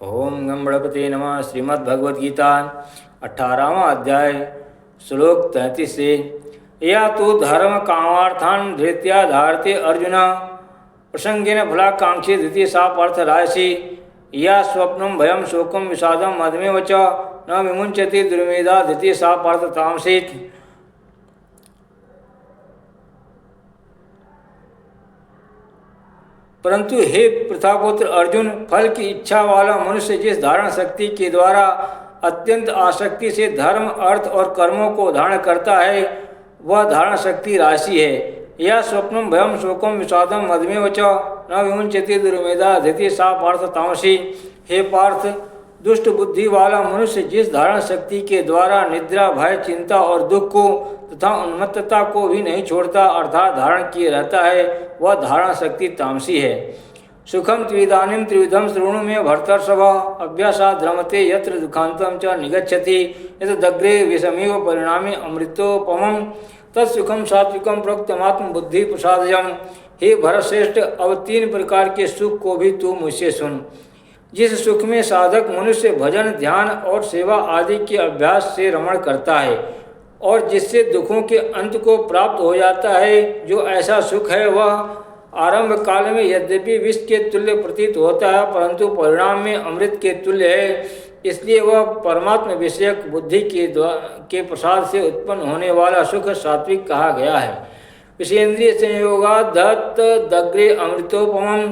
ओम गम गणपति नमः। श्रीमद्भगवद्गीता 18वां अध्याय श्लोक 33 से या तो धर्म कामार्थान धृत्या धारते अर्जुन प्रसंगेन फलाकांक्षी धृति सा पार्थ रायसी या स्वप्नम भयम शोकम विषादम मदमेव च न विमुंचति दुर्मेधा धृति सा पार्थ तामसीत। परंतु हे पृथापुत्र अर्जुन, फल की इच्छा वाला मनुष्य जिस धारण शक्ति के द्वारा अत्यंत आसक्ति से धर्म अर्थ और कर्मों को धारण करता है वह धारण शक्ति राशि है। यह स्वप्नम भयम शोकम विषादम मदमेव च न विमुंचति दुर्मेधा धृति सा पार्थ तामसी। हे पार्थ, दुष्ट बुद्धि वाला मनुष्य जिस धारण शक्ति के द्वारा निद्रा भय चिंता और दुख को तथा उन्मत्तता को भी नहीं छोड़ता अर्थात धारण किए रहता है वह धारण शक्ति तामसी है। सुखम त्रिदानीम त्रिविधम श्रोणु में भर्तर्षभ अभ्यासाद् रमते यत्र दुखांतम च निगच्छति यत दग्रे विषमीव परिणामे अमृतोपमं तत्सुखम सात्विकम प्रोक्तमात्म बुद्धि प्रसादजम। हे भरतश्रेष्ठ, अब 3 प्रकार के सुख को भी तू मुझसे सुन। जिस सुख में साधक मनुष्य भजन ध्यान और सेवा आदि के अभ्यास से रमण करता है और जिससे दुखों के अंत को प्राप्त हो जाता है, जो ऐसा सुख है वह आरंभ काल में यद्यपि विष के तुल्य प्रतीत होता है परंतु परिणाम में अमृत के तुल्य है। इसलिए वह परमात्मा विषयक बुद्धि के प्रसाद से उत्पन्न होने वाला सुख सात्विक कहा गया है। विषेन्द्रिय संयोगात् दत्त दग्रे अमृतोपमं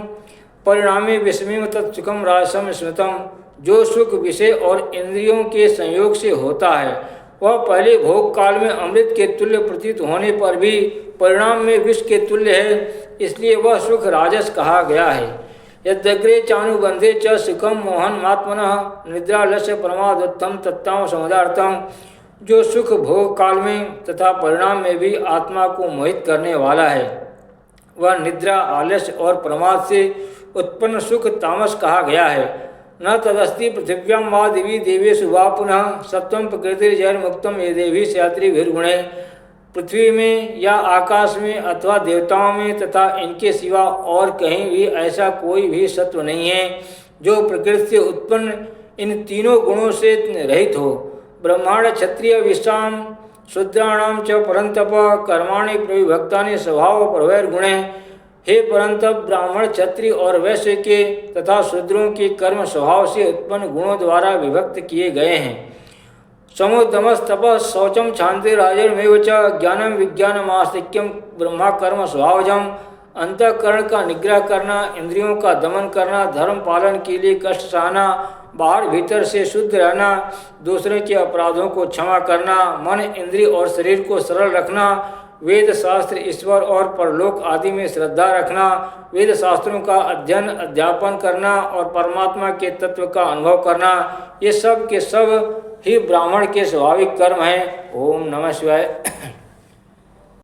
परिणामी विस्मिम तत्सुखम राजसम स्मृतम। जो सुख विषय और इंद्रियों के संयोग से होता है वह पहले भोग काल में अमृत के तुल्य प्रतीत होने पर भी परिणाम में विष के तुल्य है, इसलिए वह सुख राजस कहा गया है। यद्यग्रे चानुबंधे च सुखम मोहन मात्मनः निद्रालस्य प्रमादोत्तम तत्ताम समुदार्थम। जो सुख भोग काल में तथा परिणाम में भी आत्मा को मोहित करने वाला है वह निद्रा आलस्य और प्रमाद से उत्पन्न सुख तामस कहा गया है। न तदस्ति पृथिव्यां वा दिवि देवेषु वा पुनः सत्वं प्रकृतिर्जैर्मुक्तं ये देवी स्यात्रिभिर्गुणे। पृथ्वी में या आकाश में अथवा देवताओं में तथा इनके सिवा और कहीं भी ऐसा कोई भी सत्व नहीं है जो प्रकृति से उत्पन्न इन तीनों गुणों से रहित हो। ब्रह्मांड क्षत्रिय विश्राम शूद्राणाम च परंतप कर्माणि प्रविभक्तानि स्वभाव प्रवैर्गुणे। हे परंतप, ब्राह्मण क्षत्रिय और वैश्य के तथा शूद्रों के कर्म स्वभाव से उत्पन्न गुणों द्वारा विभक्त किए गए हैं। समुद्रमस तपः शौचम क्षांति राजर्मेव च ज्ञानम विज्ञानम आस्तिक्यम ब्रह्मा कर्म स्वभावजम। अंतःकरण का निग्रह करना, इंद्रियों का दमन करना, धर्म पालन के लिए कष्ट सहना, बाहर भीतर से शुद्ध रहना, दूसरे के अपराधों को क्षमा करना, मन इंद्रिय और शरीर को सरल रखना, वेद शास्त्र ईश्वर और परलोक आदि में श्रद्धा रखना, वेद शास्त्रों का अध्ययन अध्यापन करना और परमात्मा के तत्व का अनुभव करना, ये सब के सब ही ब्राह्मण के स्वाभाविक कर्म हैं। ओम नमः शिवाय।